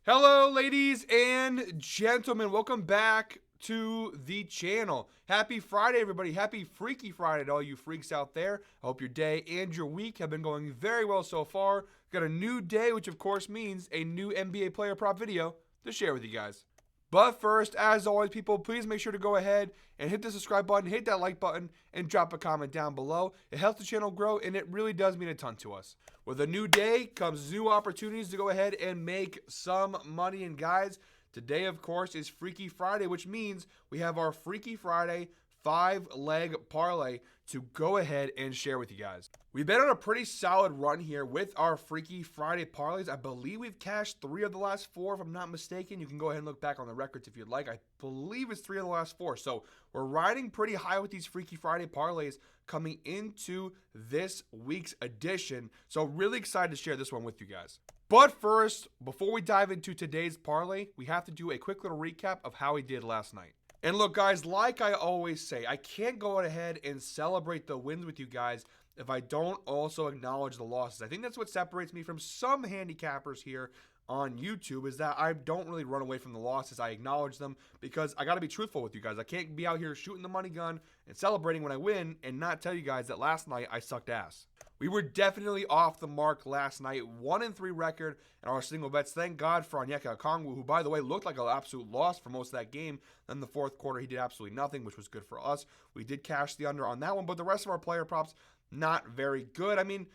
Hello, ladies and gentlemen. Welcome back to the channel. Happy Friday, everybody. Happy Freaky Friday to all you freaks out there. I hope your day and your week have been going very well so far. Got a new day, which of course means a new NBA player prop video to share with you guys. But first, as always, people, please make sure to go ahead and hit the subscribe button, hit that like button, and drop a comment down below. It helps the channel grow, and it really does mean a ton to us. With a new day comes new opportunities to go ahead and make some money. And guys, today, of course, is Freaky Friday, which means we have our Freaky Friday 5-leg parlay to go ahead and share with you guys. We've been on a pretty solid run here with our Freaky Friday parlays. I believe we've cashed 3 of the last 4, if I'm not mistaken. You can go ahead and look back on the records if you'd like. I believe it's 3 of the last 4. So we're riding pretty high with these Freaky Friday parlays coming into this week's edition. So really excited to share this one with you guys. But first, before we dive into today's parlay, we have to do a quick little recap of how we did last night. And look, guys, like I always say, I can't go ahead and celebrate the wins with you guys if I don't also acknowledge the losses. I think that's what separates me from some handicappers here on YouTube, is that I don't really run away from the losses. I acknowledge them because I got to be truthful with you guys. I can't be out here shooting the money gun and celebrating when I win and not tell you guys that last night I sucked ass. We were definitely off the mark last night. 1-3 record in our single bets. Thank God for Onyeka Okongwu, who, by the way, looked like an absolute loss for most of that game. Then the fourth quarter, he did absolutely nothing, which was good for us. We did cash the under on that one, but the rest of our player props, not very good. I mean,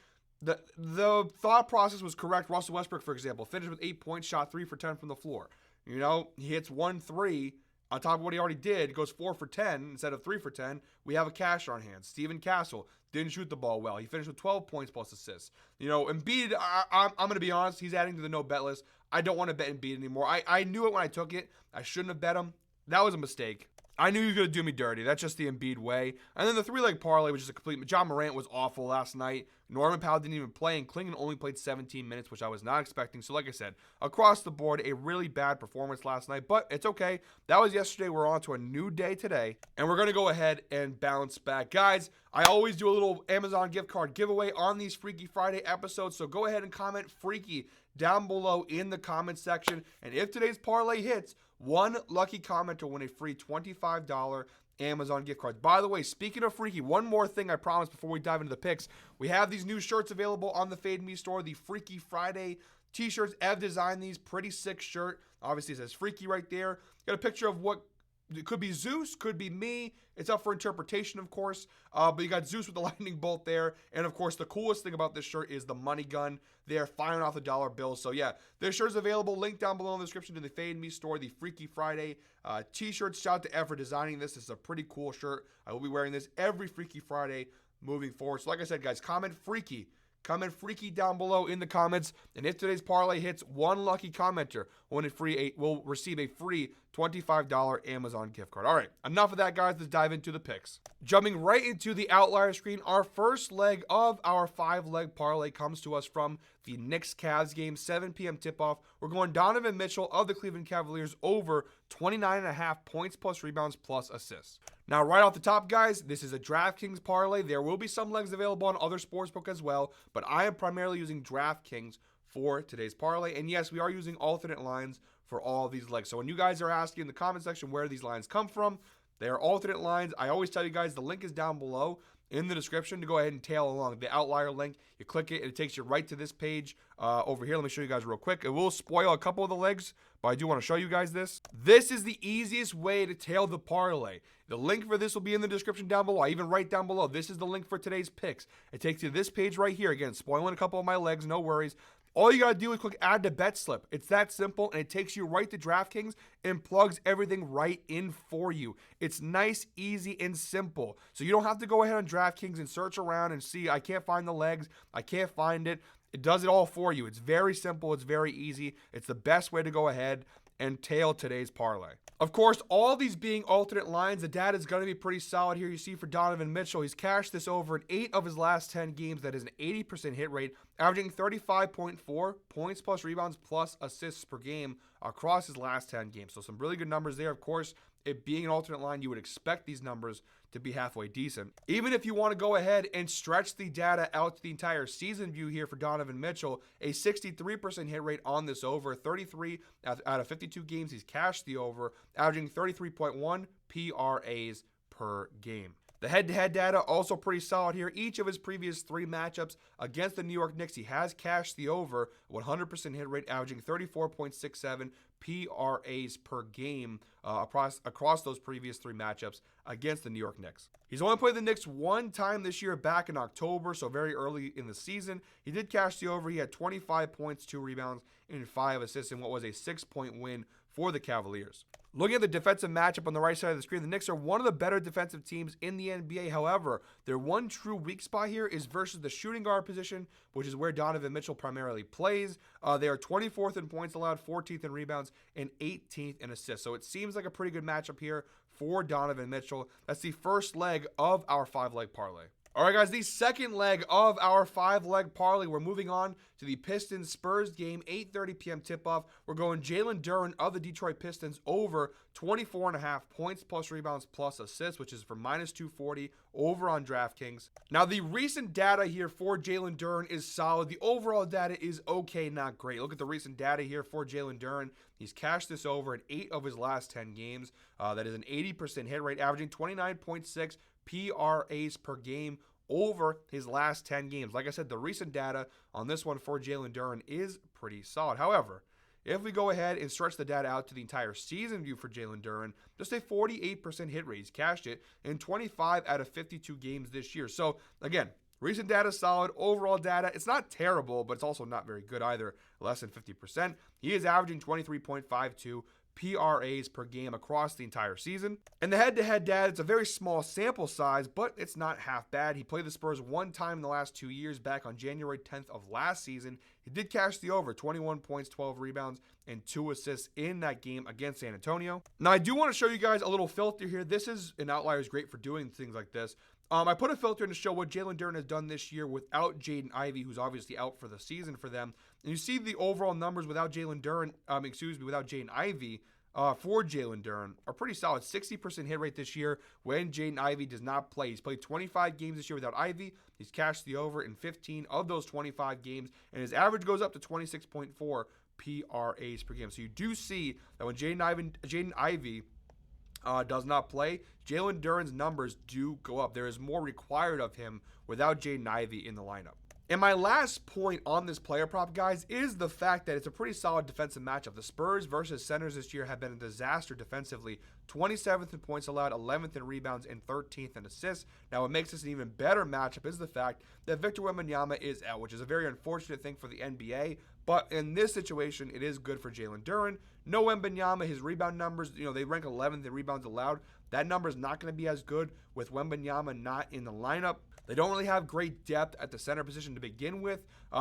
the thought process was correct. Russell Westbrook, for example, finished with 8 points, shot 3 for 10 from the floor. You know, he hits 1-3. On top of what he already did, goes 4 for 10 instead of 3 for 10. We have a cash on our hands. Steven Castle didn't shoot the ball well. He finished with 12 points plus assists. You know, Embiid, I'm going to be honest, he's adding to the no bet list. I don't want to bet Embiid anymore. I knew it when I took it. I shouldn't have bet him. That was a mistake. I knew he was going to do me dirty. That's just the Embiid way. And then the 3-leg parlay, which is a complete... John Morant was awful last night. Norman Powell didn't even play, and Klingon only played 17 minutes, which I was not expecting. So like I said, across the board, a really bad performance last night. But it's okay. That was yesterday. We're on to a new day today. And we're going to go ahead and bounce back. Guys, I always do a little Amazon gift card giveaway on these Freaky Friday episodes. So go ahead and comment Freaky down below in the comment section. And if today's parlay hits, one lucky commenter will win a free $25 Amazon gift card. By the way, speaking of Freaky, one more thing I promise before we dive into the picks. We have these new shirts available on the Fade Me store, the Freaky Friday t-shirts. Ev designed these. Pretty sick shirt. Obviously, it says Freaky right there. Got a picture of what it could be Zeus, could be me. It's up for interpretation, of course. But you got Zeus with the lightning bolt there. And, of course, the coolest thing about this shirt is the money gun there, firing off the dollar bills. So, yeah, this shirt is available. Link down below in the description to the Fade Me store, the Freaky Friday t-shirts. Shout out to Ev for designing this. This is a pretty cool shirt. I will be wearing this every Freaky Friday moving forward. So, like I said, guys, comment Freaky. Comment Freaky down below in the comments. And if today's parlay hits, one lucky commenter will receive a free $25 Amazon gift card. All right, enough of that, guys. Let's dive into the picks. Jumping right into the outlier screen, our first leg of our 5-leg parlay comes to us from the Knicks-Cavs game, 7 p.m. tip-off. We're going Donovan Mitchell of the Cleveland Cavaliers over 29.5 points plus rebounds plus assists. Now, right off the top, guys, this is a DraftKings parlay. There will be some legs available on other sportsbook as well, but I am primarily using DraftKings for today's parlay. And yes, we are using alternate lines for all of these legs. So when you guys are asking in the comment section where these lines come from, they are alternate lines. I always tell you guys the link is down below in the description to go ahead and tail along. The outlier link, you click it, and it takes you right to this page over here. Let me show you guys real quick. It will spoil a couple of the legs, but I do want to show you guys this. This is the easiest way to tail the parlay. The link for this will be in the description down below. I even write down below, this is the link for today's picks. It takes you to this page right here. Again, spoiling a couple of my legs, no worries. All you got to do is click add to bet slip. It's that simple, and it takes you right to DraftKings and plugs everything right in for you. It's nice, easy, and simple. So you don't have to go ahead on DraftKings and search around and see, I can't find the legs, I can't find it. It does it all for you. It's very simple. It's very easy. It's the best way to go ahead and tail today's parlay. Of course, all these being alternate lines, the data is going to be pretty solid here. You see for Donovan Mitchell, he's cashed this over in 8 of his last 10 games. That is an 80% hit rate, averaging 35.4 points plus rebounds plus assists per game across his last 10 games. So some really good numbers there. Of course, it being an alternate line, you would expect these numbers to be halfway decent. Even if you want to go ahead and stretch the data out to the entire season view here for Donovan Mitchell, a 63% hit rate on this over, 33 out of 52 games he's cashed the over, averaging 33.1 PRAs per game. The head-to-head data also pretty solid here. Each of his previous 3 matchups against the New York Knicks, he has cashed the over, 100% hit rate, averaging 34.67 PRAs per game across those previous 3 matchups against the New York Knicks. He's only played the Knicks 1 time this year, back in October, so very early in the season. He did cash the over. He had 25 points, 2 rebounds, and 5 assists in what was a 6-point win for the Cavaliers. Looking at the defensive matchup on the right side of the screen, the Knicks are one of the better defensive teams in the NBA. However, their one true weak spot here is versus the shooting guard position, which is where Donovan Mitchell primarily plays. They are 24th in points allowed, 14th in rebounds, and 18th in assists. So it seems like a pretty good matchup here for Donovan Mitchell. That's the first leg of our 5-leg parlay. All right, guys, the second leg of our 5-leg parlay. We're moving on to the Pistons-Spurs game, 8:30 p.m. tip-off. We're going Jalen Duren of the Detroit Pistons over 24.5 points plus rebounds plus assists, which is for minus 240 over on DraftKings. Now, the recent data here for Jalen Duren is solid. The overall data is okay, not great. Look at the recent data here for Jalen Duren. He's cashed this over in 8 of his last 10 games. That is an 80% hit rate, averaging 29.6 PRAs per game over his last 10 games. Like I said, the recent data on this one for Jalen Duren is pretty solid. However, if we go ahead and stretch the data out to the entire season view for Jalen Duren, just a 48% hit rate. He's cashed it in 25 out of 52 games this year. So, again, recent data is solid. Overall data, it's not terrible, but it's also not very good either, less than 50%. He is averaging 23.52 PRAs per game across the entire season. And the head-to-head data, it's a very small sample size, but it's not half bad. He played the Spurs 1 time in the last 2 years, back on January 10th of last season. He did cash the over, 21 points, 12 rebounds, and 2 assists in that game against San Antonio. Now, I do want to show you guys a little filter here. This is an outlier, is great for doing things like this. I put a filter in to show what Jalen Duren has done this year without Jaden Ivey, who's obviously out for the season for them. And you see the overall numbers without Jalen Duren, without Jaden Ivey for Jalen Duren are pretty solid. 60% hit rate this year when Jaden Ivey does not play. He's played 25 games this year without Ivey. He's cashed the over in 15 of those 25 games, and his average goes up to 26.4 PRAs per game. So you do see that when Jaden Ivey does not play, Jalen Duren's numbers do go up. There is more required of him without Jaden Ivey in the lineup. And my last point on this player prop, guys, is the fact that it's a pretty solid defensive matchup. The Spurs versus centers this year have been a disaster defensively. 27th in points allowed, 11th in rebounds, and 13th in assists. Now, what makes this an even better matchup is the fact that Victor Wembanyama is out, which is a very unfortunate thing for the NBA. But in this situation, it is good for Jalen Duren. No Wembanyama, his rebound numbers, they rank 11th in rebounds allowed. That number is not going to be as good with Wembanyama not in the lineup. They don't really have great depth at the center position to begin with.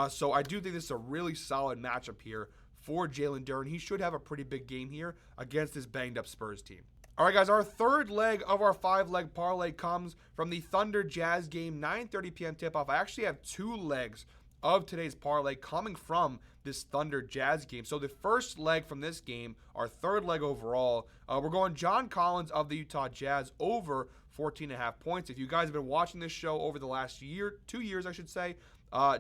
So I do think this is a really solid matchup here for Jalen Duren. He should have a pretty big game here against this banged-up Spurs team. All right, guys, our third leg of our 5-leg parlay comes from the Thunder Jazz game, 9:30 p.m. tip-off. I actually have 2 legs of today's parlay coming from this Thunder Jazz game. So the first leg from this game, our third leg overall, we're going John Collins of the Utah Jazz over 14.5 points. If you guys have been watching this show over the last 2 years, I should say,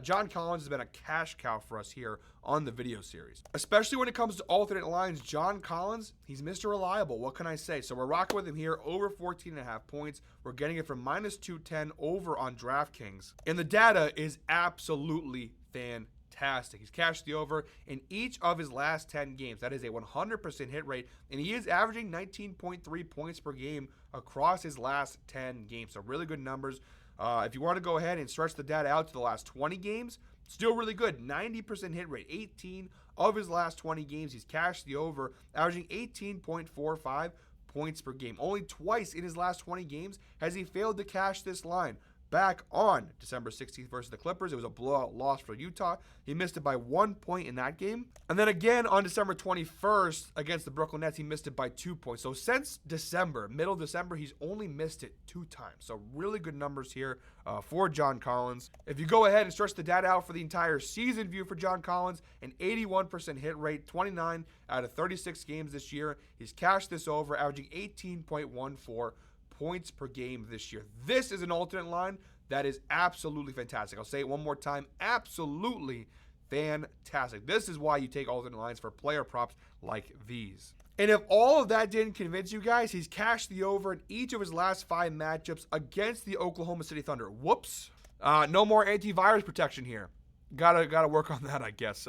John Collins has been a cash cow for us here on the video series. Especially when it comes to alternate lines, John Collins, he's Mr. Reliable. What can I say? So we're rocking with him here over 14.5 points. We're getting it from minus 210 over on DraftKings. And the data is absolutely fantastic. He's cashed the over in each of his last 10 games. That is a 100% hit rate, and he is averaging 19.3 points per game across his last 10 games. So really good numbers. If you want to go ahead and stretch the data out to the last 20 games, still really good. 90% hit rate. 18 of his last 20 games, he's cashed the over, averaging 18.45 points per game. Only twice in his last 20 games has he failed to cash this line. back on December 16th versus the Clippers. It was a blowout loss for Utah. He missed it by 1 point in that game. And then again on December 21st against the Brooklyn Nets, he missed it by 2 points. So since December, middle December, he's only missed it 2 times. So really good numbers here for John Collins. If you go ahead and stretch the data out for the entire season view for John Collins, an 81% hit rate, 29 out of 36 games this year. He's cashed this over, averaging 18.14 points per game this year. This is an alternate line that is absolutely fantastic. I'll say it one more time. Absolutely fantastic. This is why you take alternate lines for player props like these. And if all of that didn't convince you guys, he's cashed the over in each of his last 5 matchups against the Oklahoma City Thunder. Whoops. No more antivirus protection here. Gotta work on that, I guess.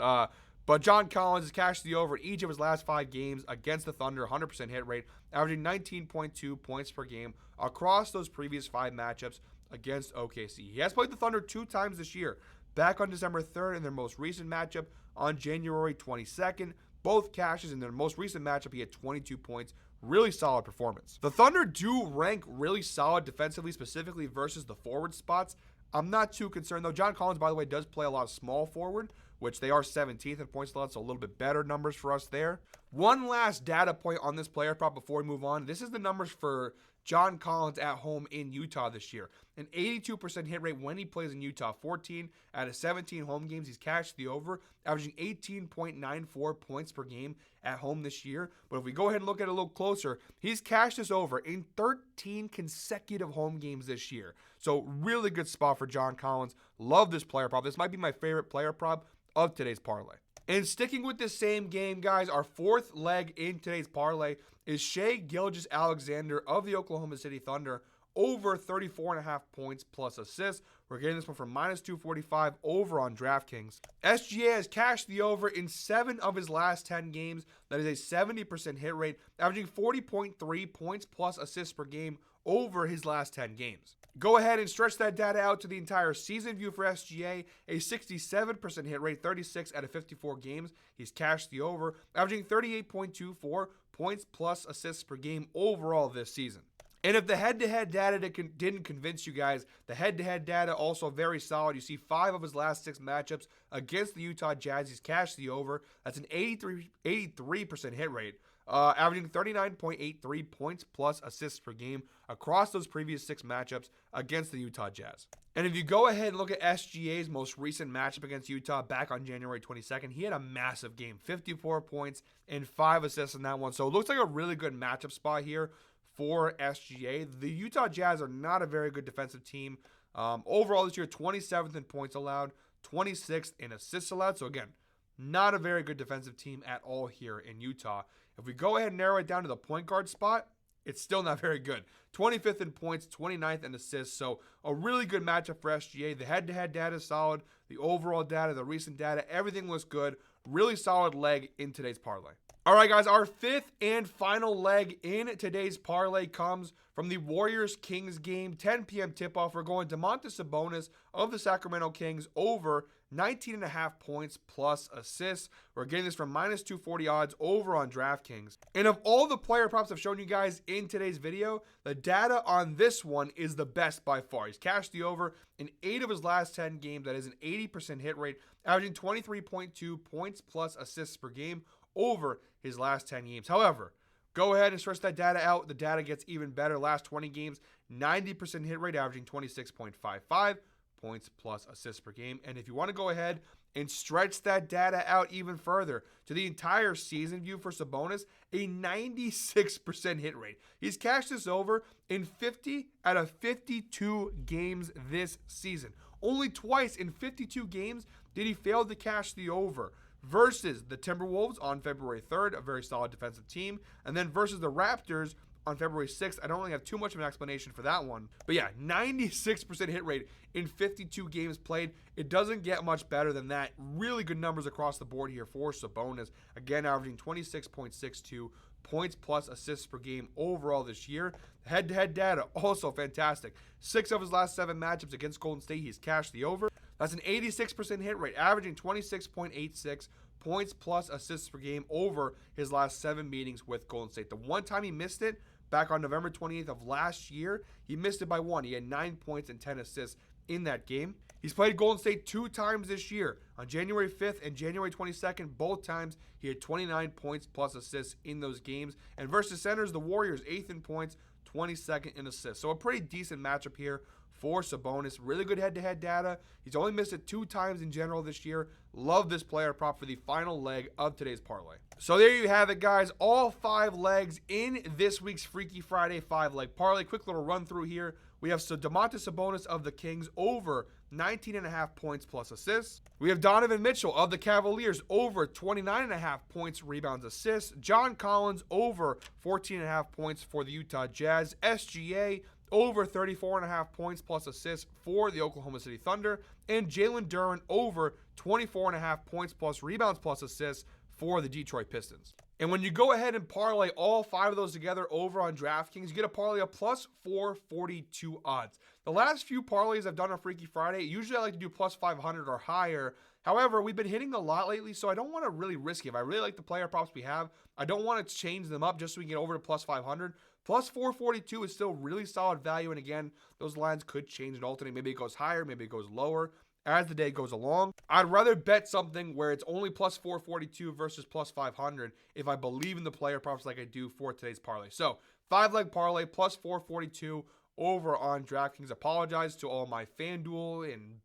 But John Collins has cashed the over in each of his last 5 games against the Thunder, 100% hit rate, averaging 19.2 points per game across those previous 5 matchups against OKC. He has played the Thunder 2 times this year, back on December 3rd in their most recent matchup on January 22nd. Both cashes in their most recent matchup, he had 22 points. Really solid performance. The Thunder do rank really solid defensively, specifically versus the forward spots. I'm not too concerned, though. John Collins, by the way, does play a lot of small forward, which they are 17th in points allowed, so a little bit better numbers for us there. One last data point on this player prop before we move on. This is the numbers for John Collins at home in Utah this year. An 82% hit rate when he plays in Utah. 14 out of 17 home games, he's cashed the over, averaging 18.94 points per game at home this year. But if we go ahead and look at it a little closer, he's cashed this over in 13 consecutive home games this year. So really good spot for John Collins. Love this player prop. This might be my favorite player prop of today's parlay. And sticking with this same game, guys, our 4th leg in today's parlay is Shai Gilgeous-Alexander of the Oklahoma City Thunder over 34.5 points plus assists. We're getting this one from -245 over on DraftKings. SGA has cashed the over in 7 of his last 10 games. That is a 70% hit rate, averaging 40.3 points plus assists per game over his last 10 games. Go ahead and stretch that data out to the entire season view for SGA, a 67% hit rate, 36 out of 54 games. He's cashed the over, averaging 38.24 points plus assists per game overall this season. And if the head-to-head data didn't convince you guys, the head-to-head data also very solid. You see 5 of his last 6 matchups against the Utah Jazz. He's cashed the over. That's an 83% hit rate, averaging 39.83 points plus assists per game across those previous 6 matchups against the Utah Jazz. And if you go ahead and look at SGA's most recent matchup against Utah back on January 22nd, he had a massive game, 54 points and 5 assists in that one. So it looks like a really good matchup spot here for SGA. The Utah Jazz are not a very good defensive team. Overall this year, 27th in points allowed, 26th in assists allowed. So again, not a very good defensive team at all here in Utah. If we go ahead and narrow it down to the point guard spot, it's still not very good. 25th in points, 29th in assists. So a really good matchup for SGA. The head-to-head data is solid. The overall data, the recent data, everything looks good. Really solid leg in today's parlay. All right, guys, our 5th and final leg in today's parlay comes from the Warriors-Kings game, 10 p.m. tip-off. We're going Domantas Sabonis of the Sacramento Kings over 19.5 points plus assists. We're getting this from -240 odds over on DraftKings. And of all the player props I've shown you guys in today's video, the data on this one is the best by far. He's cashed the over in 8 of his last 10 games. That is an 80% hit rate, averaging 23.2 points plus assists per game over his last 10 games. However, go ahead and stretch that data out. The data gets even better. Last 20 games, 90% hit rate, averaging 26.55 points plus assists per game. And if you want to go ahead and stretch that data out even further to the entire season view for Sabonis, a 96% hit rate. He's cashed this over in 50 out of 52 games this season. Only twice in 52 games did he fail to cash the over. Versus the Timberwolves on February 3rd, a very solid defensive team. And then versus the Raptors on February 6th. I don't really have too much of an explanation for that one. But yeah, 96% hit rate in 52 games played. It doesn't get much better than that. Really good numbers across the board here for Sabonis. Again, averaging 26.62 points plus assists per game overall this year. Head-to-head data, also fantastic. 6 of his last 7 matchups against Golden State, he's cashed the over. That's an 86% hit rate, averaging 26.86 points plus assists per game over his last 7 meetings with Golden State. The one time he missed it, back on November 28th of last year. He missed it by 1. He had 9 points and 10 assists in that game. He's played Golden State 2 times this year. On January 5th and January 22nd, both times he had 29 points plus assists in those games. And versus centers, the Warriors, 8th in points, 22nd in assists. So a pretty decent matchup here for Sabonis. Really good head-to-head data. He's only missed it 2 times in general this year. Love this player prop for the final leg of today's parlay. So there you have it, guys. All 5 legs in this week's Freaky Friday 5-leg parlay. Quick little run through here. We have Domantas Sabonis of the Kings over 19.5 points plus assists. We have Donovan Mitchell of the Cavaliers over 29.5 points, rebounds, assists. John Collins over 14.5 points for the Utah Jazz. SGA over 34.5 points plus assists for the Oklahoma City Thunder. And Jalen Duren over 24.5 points plus rebounds plus assists for the Detroit Pistons. And when you go ahead and parlay all 5 of those together over on DraftKings, you get a parlay of plus 442 odds. The last few parlays I've done on Freaky Friday, usually I like to do plus 500 or higher. However, we've been hitting a lot lately, so I don't want to really risk it. If I really like the player props we have, I don't want to change them up just so we can get over to plus 500. Plus 442 is still really solid value, and again, those lines could change and alternate. Maybe it goes higher, maybe it goes lower as the day goes along. I'd rather bet something where it's only plus 442 versus plus 500 if I believe in the player props like I do for today's parlay. So 5-leg parlay plus 442 over on DraftKings. Apologize to all my FanDuel and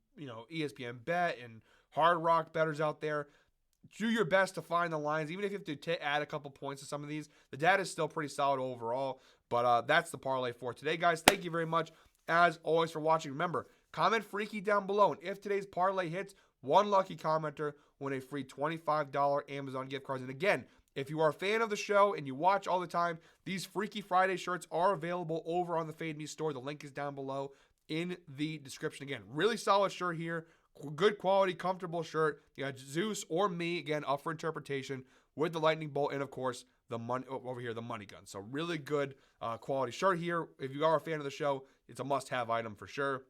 ESPN Bet and Hard Rock bettors out there. Do your best to find the lines, even if you have to add a couple points to some of these. The data is still pretty solid overall, but that's the parlay for today, guys. Thank you very much, as always, for watching. Remember, comment Freaky down below, and if today's parlay hits, one lucky commenter will win a free $25 Amazon gift card. And again, if you are a fan of the show and you watch all the time, these Freaky Friday shirts are available over on the Fade Me store. The link is down below in the description. Again, really solid shirt here. Good quality, comfortable shirt. You got Zeus or me, again, up for interpretation with the lightning bolt and, of course, the money over here, the money gun. So really good quality shirt here. If you are a fan of the show, it's a must-have item for sure.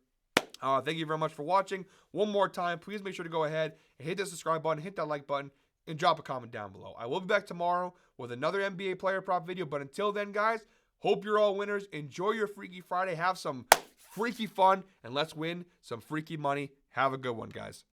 Thank you very much for watching. One more time, please make sure to go ahead and hit that subscribe button, hit that like button, and drop a comment down below. I will be back tomorrow with another NBA player prop video. But until then, guys, hope you're all winners. Enjoy your Freaky Friday. Have some freaky fun, and let's win some freaky money. Have a good one, guys.